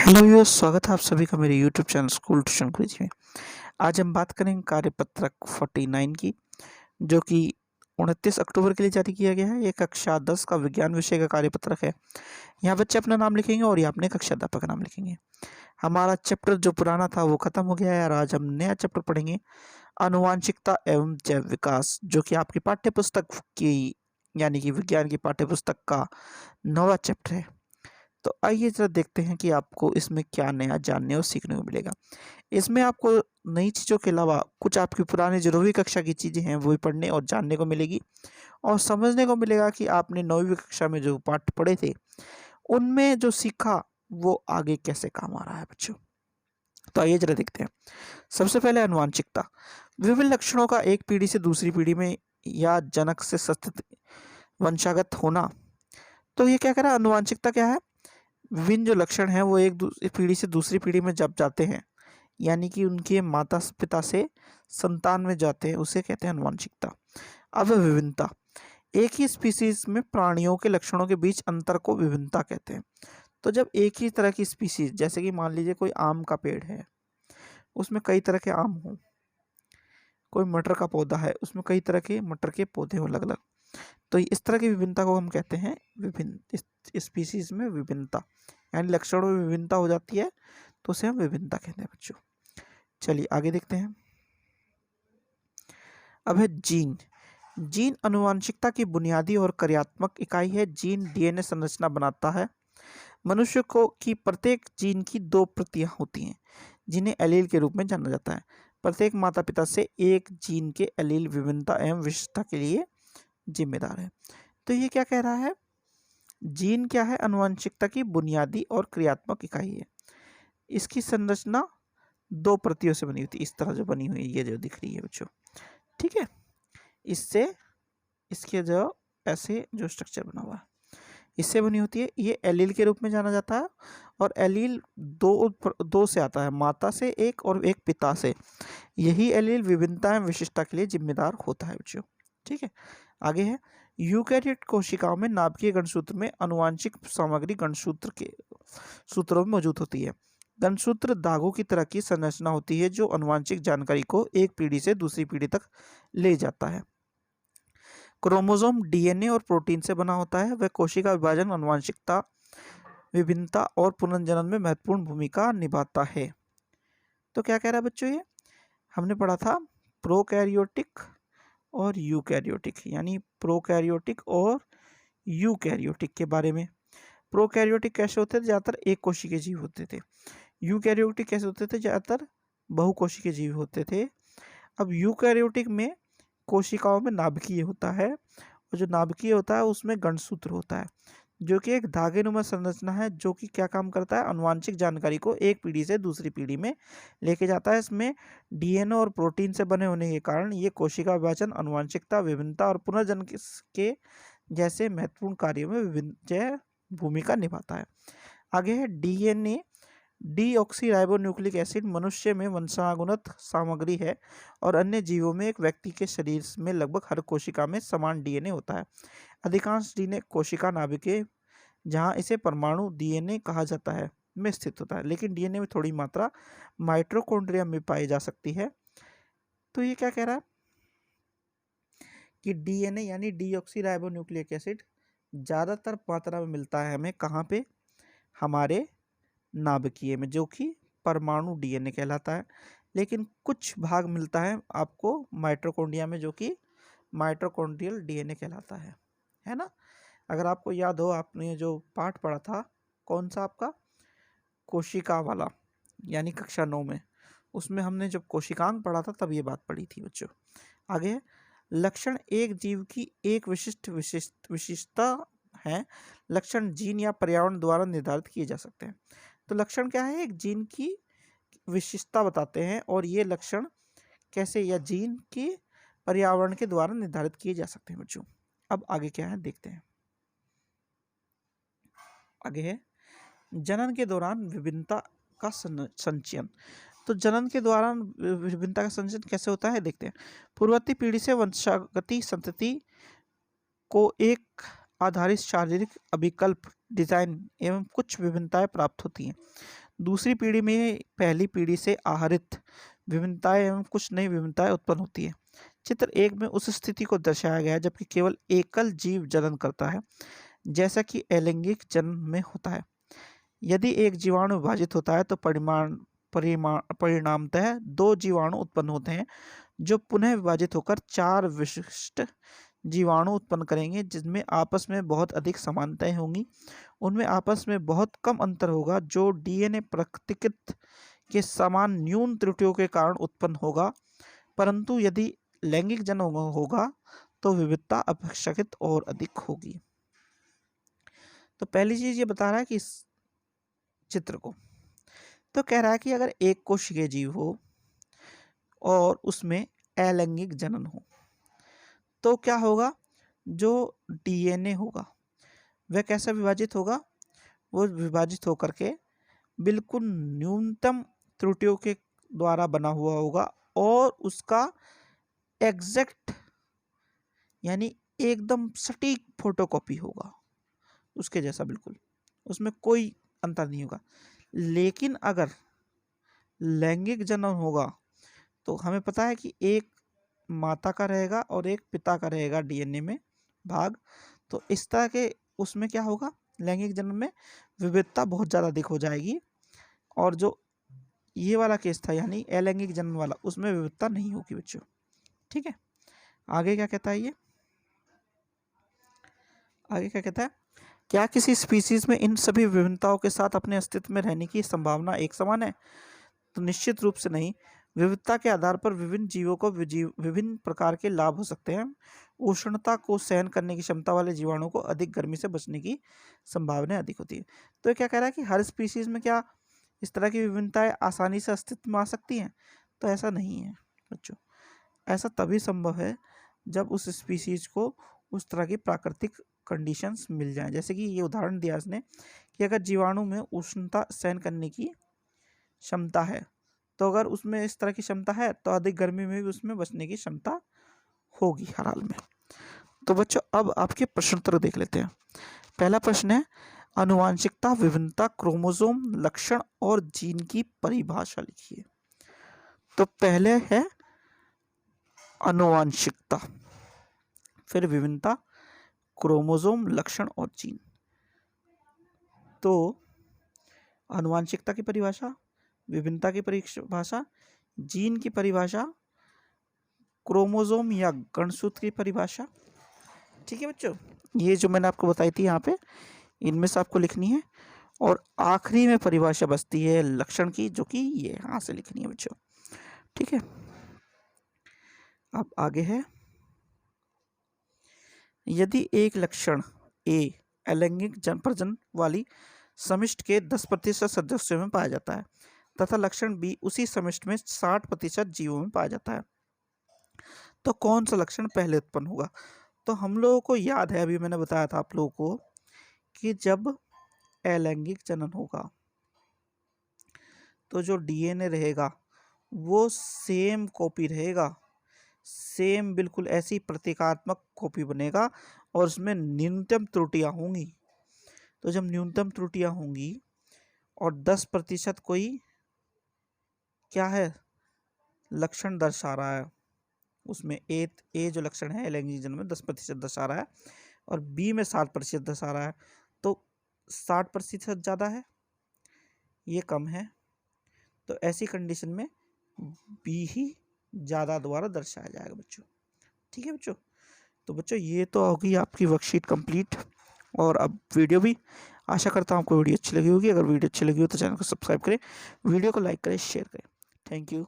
Hello viewers, स्वागत है आप सभी का मेरे YouTube channel school tuition quiz में। आज हम बात करेंगे कार्यपत्रक 49 की, जो कि 29 अक्टूबर के लिए जारी किया गया है। ये कक्षा 10 का विज्ञान विषय का कार्यपत्रक है। यहाँ बच्चे अपना नाम लिखेंगे और यहाँ अपने कक्षा अध्यापक का नाम लिखेंगे। हमारा चैप्टर जो पुराना था वो खत्म हो गया है और आज हम नया चैप्टर पढ़ेंगे, आनुवांशिकता एवं जैव विकास, जो कि आपकी पाठ्य पुस्तक की यानी कि विज्ञान की पाठ्य पुस्तक का 9वां चैप्टर है। तो आइए जरा देखते हैं कि आपको इसमें क्या नया जानने और सीखने को मिलेगा। इसमें आपको नई चीज़ों के अलावा कुछ आपकी पुरानी जो 9वीं कक्षा की चीज़ें हैं वो भी पढ़ने और जानने को मिलेगी और समझने को मिलेगा कि आपने 9वीं कक्षा में जो पाठ पढ़े थे उनमें जो सीखा वो आगे कैसे काम आ रहा है बच्चों। तो आइए जरा देखते हैं। सबसे पहले आनुवांशिकता, विभिन्न लक्षणों का एक पीढ़ी से दूसरी पीढ़ी में या जनक से सतत वंशागत होना। तो ये क्या कह रहा है, आनुवांशिकता क्या है? विभिन्न जो लक्षण हैं वो एक पीढ़ी से दूसरी पीढ़ी में जब जाते हैं, यानी कि उनके माता पिता से संतान में जाते हैं, उसे कहते हैं आनुवांशिकता। अब विभिन्नता, एक ही स्पीसीज में प्राणियों के लक्षणों के बीच अंतर को विभिन्नता कहते हैं। तो जब एक ही तरह की स्पीसीज, जैसे कि मान लीजिए कोई आम का पेड़ है, उसमें कई तरह के आम हों, कोई मटर का पौधा है, उसमें कई तरह के मटर के पौधे हों अलग अलग, तो इस तरह की विभिन्नता को हम कहते हैं विभिन्न। इस स्पीसीज में विभिन्नता यानी लक्षणों में विभिन्नता हो जाती है, तो उसे हम विभिन्नता कहते हैं बच्चों। चलिए आगे देखते हैं। अब है जीन। जीन आनुवांशिकता की बुनियादी और कार्यात्मक इकाई है। जीन डीएनए संरचना बनाता है। मनुष्य को की प्रत्येक जीन की 2 प्रतियां होती हैं, जिन्हें एलील के रूप में जाना जाता है। प्रत्येक माता पिता से एक जीन के एलील विभिन्नता एवं विशिष्टता के लिए जिम्मेदार है। तो ये क्या कह रहा है, जीन क्या है? आनुवंशिकता की बुनियादी और क्रियात्मक इकाई है। इसकी संरचना 2 प्रतियों से बनी होती है, इस तरह जो बनी हुई है, ये जो दिख रही है बच्चों, ठीक है। इससे इसके जो ऐसे जो स्ट्रक्चर बना हुआ है, इससे बनी होती है। ये एलील के रूप में जाना जाता है और एलील दो से आता है, माता से एक और एक पिता से। यही एलील विभिन्नता एवं विशिष्टता के लिए जिम्मेदार होता है बच्चों, ठीक है। आगे है, यूकैरियोट कोशिकाओं में नाभिकीय गणसूत्र में आनुवांशिक सामग्री गणसूत्र के सूत्रों में मौजूद होती है। गणसूत्र धागों की तरह की संरचना होती है जो आनुवांशिक जानकारी को एक पीढ़ी से दूसरी पीढ़ी तक ले जाता है। क्रोमोसोम डीएनए और प्रोटीन से बना होता है। वह कोशिका विभाजन, आनुवांशिकता, विभिन्नता और पुनर्जनन में महत्वपूर्ण भूमिका निभाता है। तो क्या कह रहा है बच्चों, ये हमने पढ़ा था प्रोकैरियोटिक और यूकैरियोटिक, यानी प्रोकैरियोटिक और यूकैरियोटिक के बारे में। प्रोकैरियोटिक कैसे होते थे? ज़्यादातर एक कोशिकीय जीव होते थे। यूकैरियोटिक कैसे होते थे? ज़्यादातर बहुकोशिकीय जीव होते थे। अब यूकैरियोटिक में कोशिकाओं में नाभिकीय होता है और जो नाभिकीय होता है उसमें गणसूत्र होता है, जो कि एक धागेनुमा संरचना है, जो कि क्या काम करता है? आनुवांशिक जानकारी को एक पीढ़ी से दूसरी पीढ़ी में लेके जाता है। इसमें डीएनए और प्रोटीन से बने होने के कारण ये कोशिका विभाजन, आनुवांशिकता, विभिन्नता और पुनर्जनन के जैसे महत्वपूर्ण कार्यों में विभिन्न भूमिका निभाता है। आगे है डीएनए। डीऑक्सीराइबोन्यूक्लिक एसिड मनुष्य में वंशानुगत सामग्री है और अन्य जीवों में एक व्यक्ति के शरीर में लगभग हर कोशिका में समान डीएनए होता है। अधिकांश डीएनए कोशिका नाभिकीय, जहां इसे परमाणु डीएनए कहा जाता है, में स्थित होता है, लेकिन डीएनए में थोड़ी मात्रा माइटोकॉन्ड्रिया में पाई जा सकती है। तो ये क्या कह रहा है कि डीएनए यानी डीऑक्सीराइबोन्यूक्लिक एसिड ज़्यादातर मात्रा में मिलता है हमें कहाँ पे? हमारे नाभिकीय में, जो कि परमाणु डीएनए कहलाता है। लेकिन कुछ भाग मिलता है आपको माइटोकॉन्ड्रिया में, जो कि माइटोकॉन्ड्रियल डीएनए कहलाता है ना। अगर आपको याद हो, आपने जो पाठ पढ़ा था, कौन सा आपका? कोशिका वाला, यानी कक्षा 9 में, उसमें हमने जब कोशिकांग पढ़ा था तब ये बात पढ़ी थी बच्चों। आगे है, लक्षण एक जीव की एक विशिष्टता है। लक्षण जीन या पर्यावरण द्वारा निर्धारित किए जा सकते हैं। तो लक्षण क्या है? एक जीन की विशिष्टता बताते हैं और ये लक्षण कैसे या जीन के पर्यावरण के द्वारा निर्धारित किए जा सकते हैं बच्चों। अब आगे क्या है देखते हैं। आगे है, जनन के दौरान विभिन्नता का संचयन। तो जनन के दौरान विभिन्नता का संचयन कैसे होता है देखते हैं। पूर्ववर्ती पीढ़ी से वंशागति संतति को एक आधारित शारीरिक अभिकल्प, डिजाइन एवं कुछ विभिन्नताएं प्राप्त होती हैं। दूसरी पीढ़ी में पहली पीढ़ी से आहरित विभिन्नताएं एवं कुछ नई विभिन्नताएं उत्पन्न होती है। चित्र 1 में उस स्थिति को दर्शाया गया है जबकि केवल एकल जीव जनन करता है, जैसा कि अलैंगिक जन्म में होता है। यदि एक जीवाणु विभाजित होता है तो परिणामतः 2 जीवाणु उत्पन्न होते हैं, जो पुनः विभाजित होकर 4 विशिष्ट जीवाणु उत्पन्न करेंगे, जिनमें आपस में बहुत अधिक समानताएं होंगी। उनमें आपस में बहुत कम अंतर होगा, जो डीएनए प्रतिकृति के समान न्यून त्रुटियों के कारण उत्पन्न होगा। परंतु यदि लैंगिक जन्म होगा तो विविधता अपेक्षाकृत और अधिक होगी। तो पहली चीज ये बता रहा है कि इस चित्र को तो कह रहा है कि अगर एक कोशिकीय जीव हो और उसमें अलैंगिक जनन हो तो क्या होगा, जो डीएनए होगा वह कैसे विभाजित होगा, वो विभाजित होकर के बिल्कुल न्यूनतम त्रुटियों के द्वारा बना हुआ होगा और उसका एग्जैक्ट यानी एकदम सटीक फोटोकॉपी होगा उसके जैसा, बिल्कुल उसमें कोई अंतर नहीं होगा। लेकिन अगर लैंगिक जनन होगा तो हमें पता है कि एक माता का रहेगा और एक पिता का रहेगा डीएनए में भाग। तो इस तरह के उसमें क्या होगा, लैंगिक जन्म में विविधता बहुत ज़्यादा अधिक हो जाएगी, और जो ये वाला केस था यानी अलैंगिक जन्म वाला, उसमें विविधता नहीं होगी बच्चों। ठीक है, आगे क्या कहता है ये, आगे क्या कहता है, क्या किसी स्पीसीज में इन सभी विभिन्नताओं के साथ अपने अस्तित्व में रहने की संभावना एक समान है? तो निश्चित रूप से नहीं। विविधता के आधार पर विभिन्न जीवों को विभिन्न प्रकार के लाभ हो सकते हैं। उष्णता को सहन करने की क्षमता वाले जीवाणुओं को अधिक गर्मी से बचने की संभावना अधिक होती है। तो ये क्या कह रहा है कि हर स्पीसीज में क्या इस तरह की विभिन्नताएं आसानी से अस्तित्व में आ सकती हैं? तो ऐसा नहीं है बच्चों। ऐसा तभी संभव है जब उस स्पीसीज को उस तरह की प्राकृतिक कंडीशंस मिल जाएं। जैसे कि ये उदाहरण दिया इसने कि अगर जीवाणु में उष्णता सहन करने की क्षमता है, तो अगर उसमें इस तरह की क्षमता है तो अधिक गर्मी में भी उसमें बचने की क्षमता होगी हर हाल में। तो बच्चों अब आपके प्रश्न उत्तर देख लेते हैं। पहला प्रश्न है, आनुवांशिकता, विभिन्नता, क्रोमोसोम, लक्षण और जीन की परिभाषा लिखिए। तो पहले है आनुवांशिकता, फिर विभिन्नता, क्रोमोसोम, लक्षण और जीन। तो आनुवांशिकता की परिभाषा, विभिन्नता की परिभाषा, जीन की परिभाषा, क्रोमोसोम या गुणसूत्र की परिभाषा। ठीक है बच्चों, ये जो मैंने आपको बताई थी यहाँ पे, इनमें से आपको लिखनी है। और आखिरी में परिभाषा बचती है लक्षण की, जो कि ये यहाँ से लिखनी है बच्चों। ठीक है, अब आगे है, यदि एक लक्षण ए अलैंगिक प्रजनन वाली समिष्टि के 10% सदस्यों में पाया जाता है तथा लक्षण बी उसी समिष्टि में 60% जीवों में पाया जाता है, तो कौन सा लक्षण पहले उत्पन्न होगा? तो हम लोगों को याद है, अभी मैंने बताया था आप लोगों को, कि जब अलैंगिक जनन होगा तो जो डीएनए रहेगा वो सेम कॉपी रहेगा, सेम बिल्कुल ऐसी प्रतीकात्मक कॉपी बनेगा और उसमें न्यूनतम त्रुटियां होंगी। तो जब न्यूनतम त्रुटियां होंगी और 10% कोई क्या है लक्षण दर्शा रहा है, उसमें ए जो लक्षण है अलैंगिक जनन में 10% दर्शा रहा है और बी में 60% दर्शा रहा है, तो 60% ज़्यादा है, ये कम है, तो ऐसी कंडीशन में बी ही ज़्यादा द्वारा दर्शाया जाएगा बच्चों। ठीक है बच्चों, तो बच्चों ये तो होगी आपकी वर्कशीट कंप्लीट और अब वीडियो भी। आशा करता हूँ आपको वीडियो अच्छी लगी होगी। अगर वीडियो अच्छी लगी हो तो चैनल को सब्सक्राइब करें, वीडियो को लाइक करें, शेयर करें। Thank you.